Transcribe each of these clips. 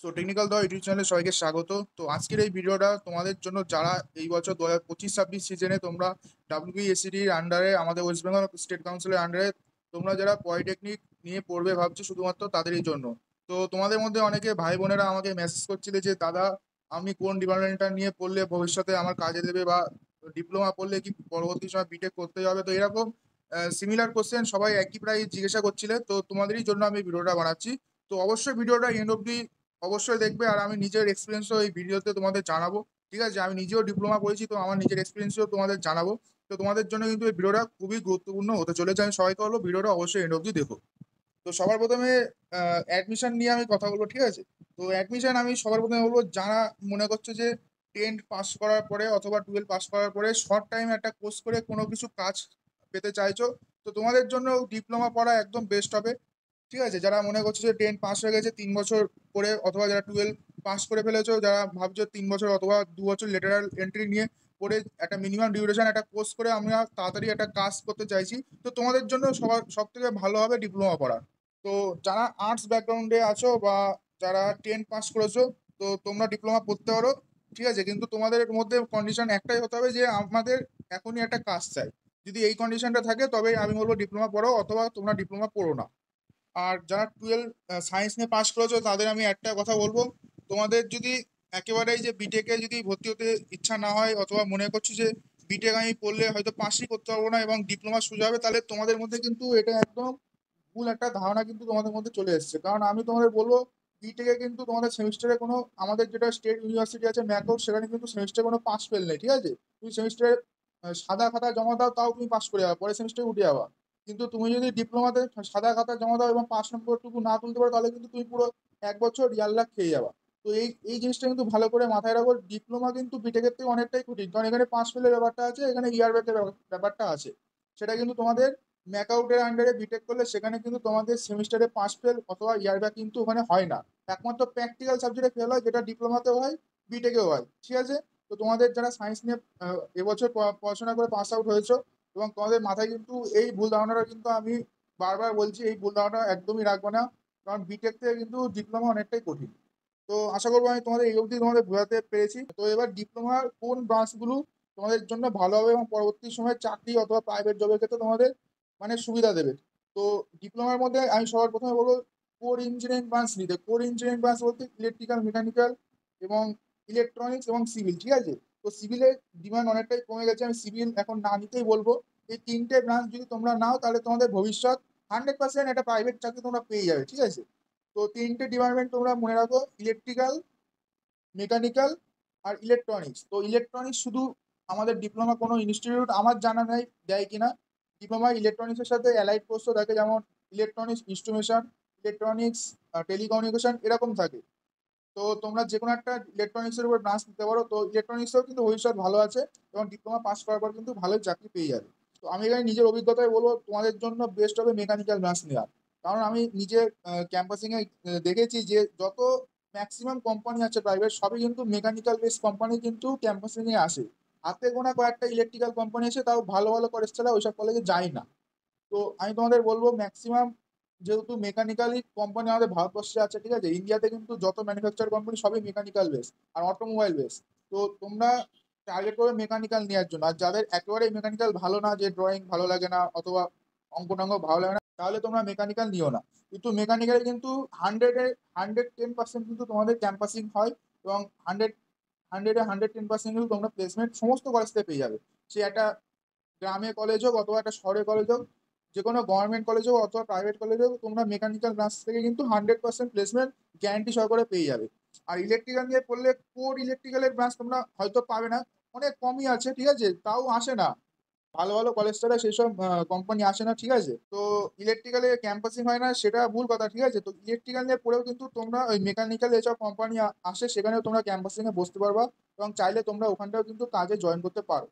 So technical the YouTube চ্যানেলে সবাইকে স্বাগত। তো আজকের এই ভিডিওটা তোমাদের জন্য যারা এই বছর 2025-26 সিজনে তোমরা ডাব্লিউবিএসসিডির আন্ডারে আমাদের ওয়েস্ট বেঙ্গল স্টেট কাউন্সিলের আন্ডারে তোমরা যারা পলিটেকনিক নিয়ে পড়বে ভাবছো শুধুমাত্র তাদেরই জন্য। তো তোমাদের মধ্যে অনেকে ভাই বোনেরা আমাকে মেসেজ করছিলে যে দাদা আমি কোন ডিপার্টমেন্টটা নিয়ে পড়লে ভবিষ্যতে আমার কাজে দেবে, বা ডিপ্লোমা পড়লে কি পরবর্তী সময় বিটেক করতে হবে। তো এরকম সিমিলার কোশ্চেন সবাই একই প্রায় জিজ্ঞাসা করছিলে, তো তোমাদেরই জন্য আমি ভিডিওটা বানাচ্ছি। তো অবশ্যই ভিডিওটা এন্ড অব্দি অবশ্যই দেখবে, আর আমি নিজের এক্সপিরিয়েন্সও এই ভিডিওতে তোমাদের জানাবো। ঠিক আছে, আমি নিজেও ডিপ্লোমা করেছি, তো আমার নিজের এক্সপিরিয়েন্সও তোমাদের জানাবো। তো তোমাদের জন্য কিন্তু এই ভিডিওটা খুবই গুরুত্বপূর্ণ হতে চলেছে। আমি সবাইকে বলবো ভিডিওটা অবশ্যই এন্ড অব্দি দেখো। তো সবার প্রথমে অ্যাডমিশন নিয়ে আমি কথা বলবো, ঠিক আছে। তো অ্যাডমিশন আমি সবার প্রথমে বলবো, যারা মনে করছে যে 10 পাস করার পরে অথবা 12 পাস করার পরে শর্ট টাইম একটা কোর্স করে কোনো কিছু কাজ পেতে চাইছো, তো তোমাদের জন্য ডিপ্লোমা পড়া একদম বেস্ট হবে। ঠিক আছে, যারা মনে করছো যে 10 পাস হয়ে গেছে 3 বছর করে, অথবা যারা 12 পাস করে ফেলেছো, যারা ভাবছো 3 বছর অথবা 2 বছর লেটারাল এন্ট্রি নিয়ে পড়ে একটা মিনিমাম ডিউরেশন একটা কোর্স করে আমরা তাড়াতাড়ি একটা কাজ করতে চাইছি, তো তোমাদের জন্য সবার সব থেকে ভালো হবে ডিপ্লোমা পড়া। তো যারা আর্টস ব্যাকগ্রাউন্ডে আছো বা যারা 10 পাস করেছো, তো তোমরা ডিপ্লোমা পড়তে পারো। ঠিক আছে, কিন্তু তোমাদের মধ্যে কন্ডিশন একটাই হতে হবে যে আমাদের এখনই একটা কাজ চাই। যদি এই কন্ডিশনটা থাকে তবে আমি বলবো ডিপ্লোমা পড়ো, অথবা তোমরা ডিপ্লোমা পড়ো না। আর যারা 12 সায়েন্স নিয়ে পাশ করেছো তাদের আমি একটা কথা বলবো, তোমাদের যদি একেবারেই যে বিটেকে যদি ভর্তি হতে ইচ্ছা না হয়, অথবা মনে করছো যে বিটেক আমি পড়লে হয়তো পাশই করতে পারবো না এবং ডিপ্লোমা সোজা হবে, তাহলে তোমাদের মধ্যে কিন্তু এটা একদম ভুল একটা ধারণা কিন্তু তোমাদের মধ্যে চলে এসেছে। কারণ আমি তোমাদের বলবো, বিটেকে কিন্তু তোমাদের সেমিস্টারে কোনো, আমাদের যেটা স্টেট ইউনিভার্সিটি আছে ম্যাকআউট, সেখানে কিন্তু সেমিস্টারে কোনো পাস ফেল নেই। ঠিক আছে, তুমি সেমিস্টারে সাদা খাতা জমা দাও, তাও তুমি পাস করে যাবে, পরের সেমিস্টারে উঠে যাবা। কিন্তু তুমি যদি ডিপ্লোমাতে সাদা খাতা জমা দাও এবং 5 নম্বরটুকু না তুলতে পারো, তাহলে কিন্তু তুমি পুরো 1 বছর ইয়ারলাক খেয়ে যাবা। তো এই এই জিনিসটা কিন্তু ভালো করে মাথায় রাখো, ডিপ্লোমা কিন্তু বিটেকের থেকে অনেকটাই কঠিন, কারণ এখানে পাস ফেলের ব্যাপারটা আছে, এখানে ইয়ার ব্যাকের ব্যাপারটা আছে। সেটা কিন্তু তোমাদের ম্যাকআউটের আন্ডারে বিটেক করলে সেখানে কিন্তু তোমাদের সেমিস্টারে পাস ফেল অথবা ইয়ার ব্যাক কিন্তু ওখানে হয় না। একমাত্র প্র্যাকটিক্যাল সাবজেক্টে ফেল হয়, যেটা ডিপ্লোমাতেও হয়, বিটেকেও হয়। ঠিক আছে, তো তোমাদের যারা সায়েন্স নিয়ে এবছর পড়াশোনা করে পাস আউট হয়েছো, এবং তোমাদের মাথায় কিন্তু এই ভুল ধারণাটা কিন্তু আমি বারবার বলছি, এই ভুল ধারণা একদমই রাখবো না। কারণ বিটেক থেকে কিন্তু ডিপ্লোমা অনেকটাই কঠিন। তো আশা করবো আমি তোমাদের এই অবধি তোমাদের বোঝাতে পেরেছি। তো এবার ডিপ্লোমার কোন ব্রাঞ্চগুলো তোমাদের জন্য ভালো হবে এবং পরবর্তী সময়ে চাকরি অথবা প্রাইভেট জবের ক্ষেত্রে তোমাদের মানে সুবিধা দেবে। তো ডিপ্লোমার মধ্যে আমি সবার প্রথমে বলবো কোর ইঞ্জিনিয়ারিং ব্রাঞ্চ নিতে। কোর ইঞ্জিনিয়ারিং ব্রাঞ্চ বলতে ইলেকট্রিক্যাল, মেকানিক্যাল এবং ইলেকট্রনিক্স এবং সিভিল। ঠিক আছে, তো সিভিলের ডিমান্ড অনেকটাই কমে গেছে, আমি সিভিল এখন না নিতেই বলবো। এই তিনটে ব্রাঞ্চ যদি তোমরা নাও, তাহলে তোমাদের ভবিষ্যৎ 100% একটা প্রাইভেট চাকরি তোমরা পেয়ে যাবে। ঠিক আছে, তো তিনটে ডিপার্টমেন্ট তোমরা মনে রাখো, ইলেকট্রিক্যাল, মেকানিক্যাল আর ইলেকট্রনিক্স। তো ইলেকট্রনিক্স শুধু আমাদের ডিপ্লোমা কোনো ইনস্টিটিউট আমার জানা নেই দেয় কিনা। ডিপ্লোমা ইলেকট্রনিক্সের সাথে অ্যালাইড কোর্সও থাকে, যেমন ইলেকট্রনিক্স ইনস্ট্রুমেশন, ইলেকট্রনিক্স টেলিকমিউনিকেশন এরকম থাকে। তো তোমরা যে কোনো একটা ইলেকট্রনিক্সের উপর ব্রাঞ্চ নিতে পারো, তো ইলেকট্রনিক্সেও কিন্তু ভবিষ্যৎ ভালো আছে এবং ডিপ্লোমা পাস করার পর কিন্তু ভালোই চাকরি পেয়ে যাবে। তো আমি এখানে নিজের অভিজ্ঞতায় বলবো তোমাদের জন্য বেস্ট হবে মেকানিক্যাল ব্রাঞ্চ নেওয়া। কারণ আমি নিজে ক্যাম্পাসিং এ দেখেছি যে যত ম্যাক্সিমাম কোম্পানি আছে প্রাইভেট, সবই কিন্তু মেকানিক্যাল বেস কোম্পানি কিন্তু ক্যাম্পাসিং এ আসে। হাতে গোনা কয়েকটা ইলেকট্রিক্যাল কোম্পানি আছে, তাও ভালো ভালো কলেজ ছাড়া ওইসব কলেজে যায় না। তো আমি তোমাদের বলবো ম্যাক্সিমাম, যেহেতু মেকানিক্যালি কোম্পানি আমাদের ভারতবর্ষে আছে, ঠিক আছে, ইন্ডিয়াতে কিন্তু যত ম্যানুফ্যাকচার কোম্পানি সবই মেকানিক্যাল বেস আর অটোমোবাইল বেস। তো তোমরা টার্গেট করবে মেকানিক্যাল নেওয়ার জন্য। আর যাদের একেবারেই মেকানিক্যাল ভালো না, যে ড্রয়িং ভালো লাগে না অথবা অঙ্ক টঙ্ক ভালো লাগে না, তাহলে তোমরা মেকানিক্যাল নিও না। কিন্তু মেকানিক্যালে কিন্তু 110% কিন্তু তোমাদের ক্যাম্পাসিং হয়, এবং হান্ড্রেড 110% কিন্তু তোমরা প্লেসমেন্ট সমস্ত কলেজ থেকে পেয়ে যাবে। সে একটা গ্রামে কলেজ হোক অথবা একটা শহরে কলেজ হোক, যে কোনো গভর্নমেন্ট কলেজ হোক অথবা প্রাইভেট কলেজ হোক, তোমরা মেকানিক্যাল ব্রাঞ্চ থেকে কিন্তু 100% প্লেসমেন্ট গ্যারান্টি সহকারে পেয়ে যাবে। আর ইলেকট্রিক্যাল নিয়ে পড়লে কোর ইলেকট্রিক্যালের ব্রাঞ্চ তোমরা হয়তো পাবে না, অনেক কমই আছে। ঠিক আছে, তাও আসে না, ভালো ভালো কলেজ ছাড়া সেসব কোম্পানি আসে না। ঠিক আছে, তো ইলেকট্রিক্যালে ক্যাম্পাসিং হয় না সেটা ভুল কথা। ঠিক আছে, তো ইলেকট্রিক্যাল নিয়ে পড়েও কিন্তু তোমরা ওই মেকানিক্যাল যেসব কোম্পানি আসে সেখানেও তোমরা ক্যাম্পাসিং এ বসতে পারবা, এবং চাইলে তোমরা ওখানটাও কিন্তু কাজে জয়েন করতে পারো।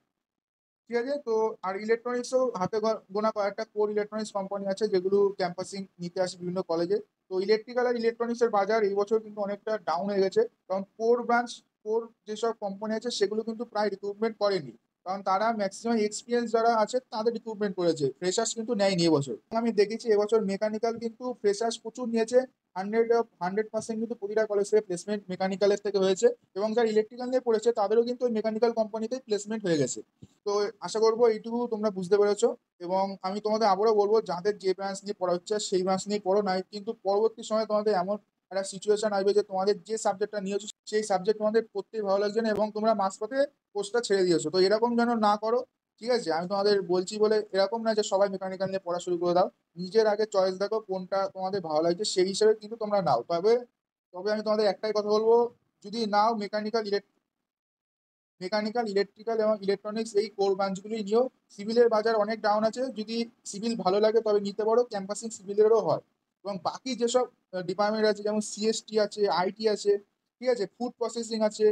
ঠিক আছে, তো আর ইলেকট্রনিক্সও হাতে গোনা কয়েকটা কোর ইলেকট্রনিক্স কোম্পানি আছে যেগুলো ক্যাম্পাসিং নিতে আসে বিভিন্ন কলেজে। তো ইলেকট্রিক্যাল আর ইলেকট্রনিক্সের বাজার এই বছর কিন্তু অনেকটা ডাউন হয়ে গেছে, কারণ কোর ব্রাঞ্চ, কোর যেসব কোম্পানি আছে সেগুলো কিন্তু প্রায় রিক্রুটমেন্ট করেনি। কারণ তারা ম্যাক্সিমাম এক্সপিরিয়েন্স যারা আছে তাদের রিক্রুটমেন্ট করেছে, ফ্রেশার্স কিন্তু নেয়নি এবছর। আমি দেখেছি এবছর মেকানিক্যাল কিন্তু ফ্রেশার্স প্রচুর নিয়েছে, 100% কিন্তু প্রতিটা কলেজ থেকে প্লেসমেন্ট মেকানিক্যালের থেকে হয়েছে, এবং যারা ইলেকট্রিক্যাল নিয়ে পড়েছে তাদেরও কিন্তু ওই মেকানিক্যাল কোম্পানিতেই প্লেসমেন্ট হয়ে গেছে। তো আশা করবো এইটুকু তোমরা বুঝতে পেরেছো। এবং আমি তোমাদের আবারও বলবো, যাদের যে ব্রাঞ্চ নিয়ে পড়া হচ্ছে সেই ব্রাঞ্চ নিয়ে পড়ো, নাই কিন্তু পরবর্তী সময় তোমাদের এমন একটা সিচুয়েশন আসবে যে তোমাদের যে সাবজেক্টটা নিয়েছো সেই সাবজেক্ট তোমাদের পড়তেই ভালো লাগছে না, এবং তোমরা মাঝপথে কোর্সটা ছেড়ে দিয়েছো। তো এরকম যেন না করো, ঠিক আছে? আমি তোমাদের বলছি বলে এরকম না যে সবাই মেকানিক্যাল নিয়ে পড়া শুরু করে দাও। নিজের আগে চয়েস দেখো কোনটা তোমাদের ভালো লাগছে, সেই হিসেবে কিন্তু তোমরা নাও। তবে তবে আমি তোমাদের একটাই কথা বলবো, যদি নাও মেকানিক্যাল, ইলেকট্রিক্যাল এবং ইলেকট্রনিক্স এই কোর ব্রাঞ্চগুলি নিয়েও। সিভিলের বাজার অনেক ডাউন আছে, যদি সিভিল ভালো লাগে তবে নিতে পারো, ক্যাম্পাসিং সিভিলেরও হয়। এবং বাকি যেসব ডিপার্টমেন্ট আছে, যেমন সিএসটি আছে, আইটি আছে, ঠিক আছে, ফুড প্রসেসিং আছে,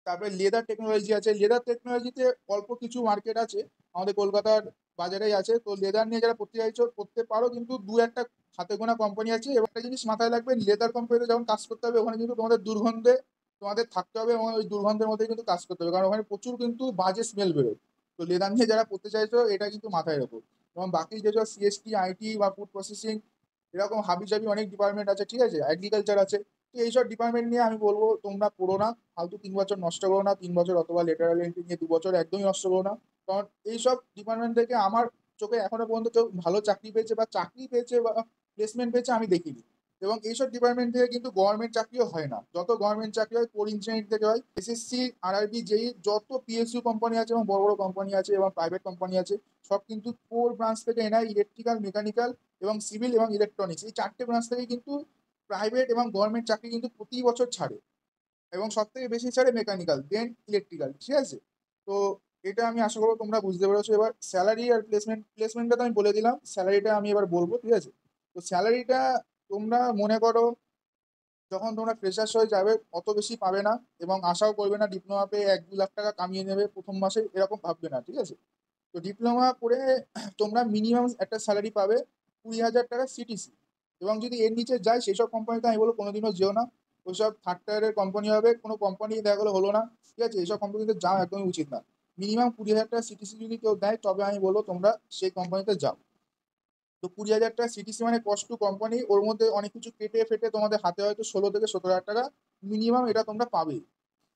তারপরে লেদার টেকনোলজি আছে। লেদার টেকনোলজিতে অল্প কিছু মার্কেট আছে, আমাদের কলকাতার বাজারেই আছে। তো লেদার নিয়ে যারা পড়তে চাইছো পড়তে পারো, কিন্তু দু একটা হাতে গোনা কোম্পানি আছে। এবার একটা জিনিস মাথায় রাখবে, লেদার কোম্পানিতে যখন কাজ করতে হবে ওখানে কিন্তু তোমাদের দুর্গন্ধে তোমাদের থাকতে হবে, এবং ওই দুর্গন্ধের মধ্যে কিন্তু কাজ করতে হবে, কারণ ওখানে প্রচুর কিন্তু বাজে স্মেল বেরোয়। তো লেদার নিয়ে যারা পড়তে চাইছো এটা কিন্তু মাথায় রাখো। এবং বাকি যেসব সিএসটি, আইটি বা ফুড প্রসেসিং, এরকম হাবিজাবি অনেক ডিপার্টমেন্ট আছে, ঠিক আছে, এগ্রিকালচার আছে। তো এইসব ডিপার্টমেন্ট নিয়ে আমি বলবো তোমরা পড়ো না, ফালতু 3 বছর নষ্ট করো না, 3 বছর অথবা লেটারাল এন্ট্রি নিয়ে 2 বছর একদমই নষ্ট করো না। কারণ এইসব ডিপার্টমেন্ট থেকে আমার চোখে এখনো পর্যন্ত কেউ ভালো চাকরি পেয়েছে বা প্লেসমেন্ট পেয়েছে আমি দেখিনি। এবং এইসব ডিপার্টমেন্ট থেকে কিন্তু গভর্নমেন্ট চাকরিও হয় না, যত গভর্নমেন্ট চাকরি হয় কোর ইঞ্জিনিয়ারিং থেকে হয়। এসএসসি, আরআরবি, যেই যত পিএসইউ কোম্পানি আছে এবং বড় বড় কোম্পানি আছে এবং প্রাইভেট কোম্পানি আছে, সব কিন্তু কোর ব্রাঞ্চ থেকে এনআই, ইলেকট্রিক্যাল, মেকানিক্যাল এবং সিভিল এবং ইলেকট্রনিক্স, এই 4টে ব্রাঞ্চ থেকে কিন্তু প্রাইভেট এবং গভর্নমেন্ট চাকরি কিন্তু প্রতি বছর ছাড়ে। এবং সব থেকে বেশি ছাড়ে মেকানিক্যাল, দেন ইলেকট্রিক্যাল, ঠিক আছে? তো এটা আমি আশা করবো তোমরা বুঝতে পেরেছো। এবার স্যালারি আর প্লেসমেন্টটা তো আমি বলে দিলাম, স্যালারিটা আমি এবার বলবো, ঠিক আছে? তো স্যালারিটা তোমরা মনে করো, যখন তোমরা ফ্রেশার্স হয়ে যাবে অত বেশি পাবে না, এবং আশাও করবে না ডিপ্লোমা পেয়ে 1-2 লাখ টাকা কামিয়ে নেবে প্রথম মাসে, এরকম ভাববে না, ঠিক আছে? তো ডিপ্লোমা করে তোমরা মিনিমাম একটা স্যালারি পাবে 20,000 টাকা সিটিসি। এবং যদি এর নিচে যায় সেই সব কোম্পানিতে আমি বলবো কোনোদিনও যেও না। ওইসব থার্ড টায়ারের কোম্পানি হবে, কোনো কোম্পানি দেখা গেলো হলো না, ঠিক আছে? এইসব কোম্পানিতে যাওয়া একদমই উচিত না। মিনিমাম 20,000 টাকা সিটিসি যদি কেউ দেয় তবে আমি বলবো তোমরা সেই কোম্পানিতে যাও। তো 20,000 টাকা সিটিসি মানে কস্ট টু কোম্পানি, ওর মধ্যে অনেক কিছু কেটে ফেটে তোমাদের হাতে হয়তো 16 থেকে 17 হাজার টাকা মিনিমাম এটা তোমরা পাবে।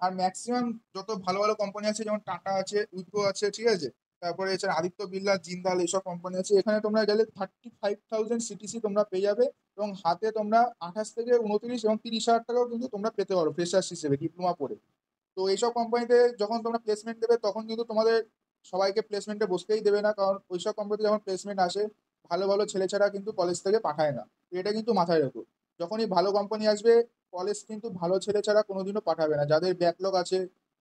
আর ম্যাক্সিমাম যত ভালো ভালো কোম্পানি আছে, যেমন টাটা আছে, উইপ্রো আছে, ঠিক আছে, তারপরে এছাড়া আদিত্য বিড়লা, জিন্দাল, এইসব কোম্পানি আছে, এখানে তোমরা গেলে 35,000 সিটিসি তোমরা পেয়ে যাবে। এবং হাতে তোমরা 28 থেকে 29 এবং 30 হাজার টাকাও কিন্তু তোমরা পেতে পারো ফ্রেশার্স হিসেবে ডিপ্লোমা পড়ে। তো এইসব কোম্পানিতে যখন তোমরা প্লেসমেন্ট দেবে তখন কিন্তু তোমাদের সবাইকে প্লেসমেন্টে বসতেই দেবে না, কারণ ওইসব কোম্পানিতে যখন প্লেসমেন্ট আসে ভালো ভালো ছেলেছাড়া কিন্তু কলেজ থেকে পাঠায় না। তো এটা কিন্তু মাথায় রাখো, যখনই ভালো কোম্পানি আসবে কলেজ কিন্তু ভালো ছেলেছাড়া কোনোদিনও পাঠাবে না। যাদের ব্যাকলগ আছে,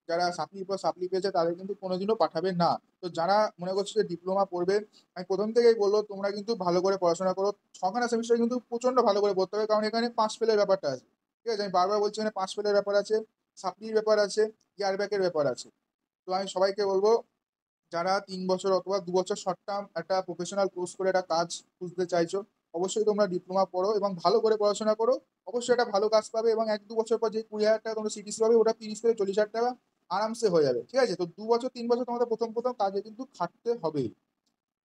যারা সাপ্লির পর সাপ্লি পেয়েছে, তাদের কিন্তু কোনোদিনও পাঠাবে না। তো যারা মনে করছে যে ডিপ্লোমা পড়বে, আমি প্রথম থেকেই বলবো তোমরা কিন্তু ভালো করে পড়াশোনা করো। 6খানা সেমিস্টার কিন্তু প্রচন্ড ভালো করে পড়তে হবে, কারণ এখানে পাস ফেলের ব্যাপারটা আছে, ঠিক আছে? আমি বারবার বলছি এখানে পাস ফেলের ব্যাপার আছে, সাপ্লির ব্যাপার আছে, ইয়ার ব্যাকের ব্যাপার আছে। তো আমি সবাইকে বলবো, যারা 3 বছর অথবা 2 বছর শর্ট টার্ম একটা প্রফেশনাল কোর্স করে একটা কাজ খুঁজতে চাইছো, অবশ্যই তোমরা ডিপ্লোমা পড়ো এবং ভালো করে পড়াশোনা করো। অবশ্যই একটা ভালো কাজ পাবে, এবং 1-2 বছর পর যে 20,000 টাকা তোমরা সিটিসি পাবে, ওটা 30 থেকে 40 হাজার টাকা আরামসে হয়ে যাবে, ঠিক আছে? তো 2 বছর 3 বছর তোমাদের প্রথম প্রথম কাজে কিন্তু খাটতে হবে।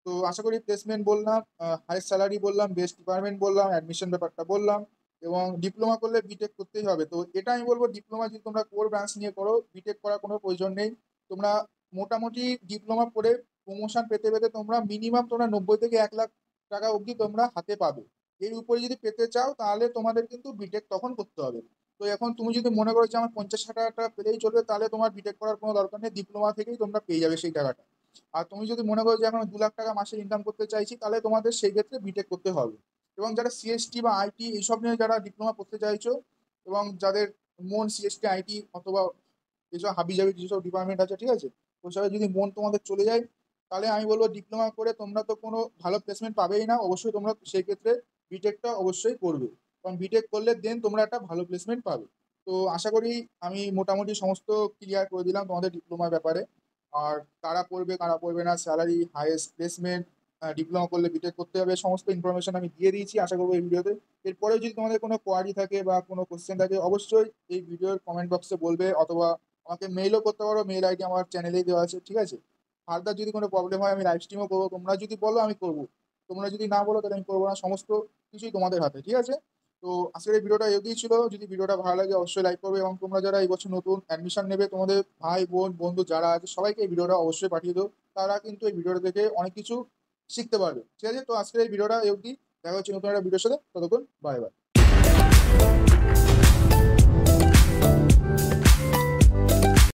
তো আশা করি প্লেসমেন্ট বললাম, হাইয়েস্ট স্যালারি বললাম, বেস্ট ডিপার্টমেন্ট বললাম, অ্যাডমিশন ব্যাপারটা বললাম, এবং ডিপ্লোমা করলে বিটেক করতেই হবে। তো এটা আমি বলবো, ডিপ্লোমা যদি তোমরা কোর ব্রাঞ্চ নিয়ে করো, বিটেক করার কোনো প্রয়োজন নেই। তোমরা মোটামুটি ডিপ্লোমা করে প্রমোশন পেতে পেতে তোমরা মিনিমাম তোমরা 90 থেকে 1 লাখ টাকা অবধি তোমরা হাতে পাবে। এর উপরে যদি পেতে চাও তাহলে তোমাদের কিন্তু বিটেক তখন করতে হবে। তো এখন তুমি যদি মনে করো যে আমার 50-60 হাজার টাকা পেলেই চলবে, তাহলে তোমার বিটেক করার কোনো দরকার নেই, ডিপ্লোমা থেকেই তোমরা পেয়ে যাবে সেই টাকাটা। আর তুমি যদি মনে করো যে এখন 2 লাখ টাকা মাসে ইনকাম করতে চাইছি, তাহলে তোমাদের সেই ক্ষেত্রে বিটেক করতে হবে। এবং যারা সিএসটি বা আইটি এইসব নিয়ে যারা ডিপ্লোমা করতে চাইছো, এবং যাদের মন সিএসটি, আইটি অথবা এইসব হাবিজাবি যেসব ডিপার্টমেন্ট আছে, ঠিক আছে, ওইসবে যদি মন তোমাদের চলে যায়, তাহলে আমি বলবো ডিপ্লোমা করে তোমরা তো কোনো ভালো প্লেসমেন্ট পাবেই না, অবশ্যই তোমরা সেই ক্ষেত্রে বিটেকটা অবশ্যই করবে। কারণ বিটেক করলে দেন তোমরা একটা ভালো প্লেসমেন্ট পাবে। তো আশা করি আমি মোটামুটি সমস্ত ক্লিয়ার করে দিলাম তোমাদের ডিপ্লোমার ব্যাপারে। আর কারা পড়বে কারা পড়বে না, স্যালারি, হাইয়েস্ট প্লেসমেন্ট, ডিপ্লোমা করলে বিটেক করতে হবে, সমস্ত ইনফরমেশন আমি দিয়ে দিয়েছি আশা করবো এই ভিডিওতে। এরপরে যদি তোমাদের কোনো কোয়ারি থাকে বা কোনো কোশ্চেন থাকে, অবশ্যই এই ভিডিওর কমেন্ট বক্সে বলবে, অথবা আমাকে মেইলও করতে পারো, মেইল আইডি আমার চ্যানেলেই দেওয়া আছে, ঠিক আছে? ফার্দার যদি কোনো প্রবলেম হয় আমি লাইভ স্ট্রিমও করবো, তোমরা যদি বলো আমি করবো, তোমরা যদি না বলো তাহলে আমি করবো না, সমস্ত কিছুই তোমাদের হাতে, ঠিক আছে? তো আজকের এই ভিডিওটা এগিয়ে ছিল, যদি ভিডিওটা ভালো লাগে অবশ্যই লাইক করবে, এবং তোমরা যারা এই বছর নতুন অ্যাডমিশন নেবে তোমাদের ভাই বোন বন্ধু যারা আছে সবাইকে এই ভিডিওটা অবশ্যই পাঠিয়ে দাও, তারা কিন্তু এই ভিডিওটা দেখে অনেক কিছু শিখতে পারবে, ঠিক আছে? তো আজকের এই ভিডিওটা অবধি, দেখা হচ্ছে নতুন একটা ভিডিওর সাথে, ততক্ষণ বাই বাই।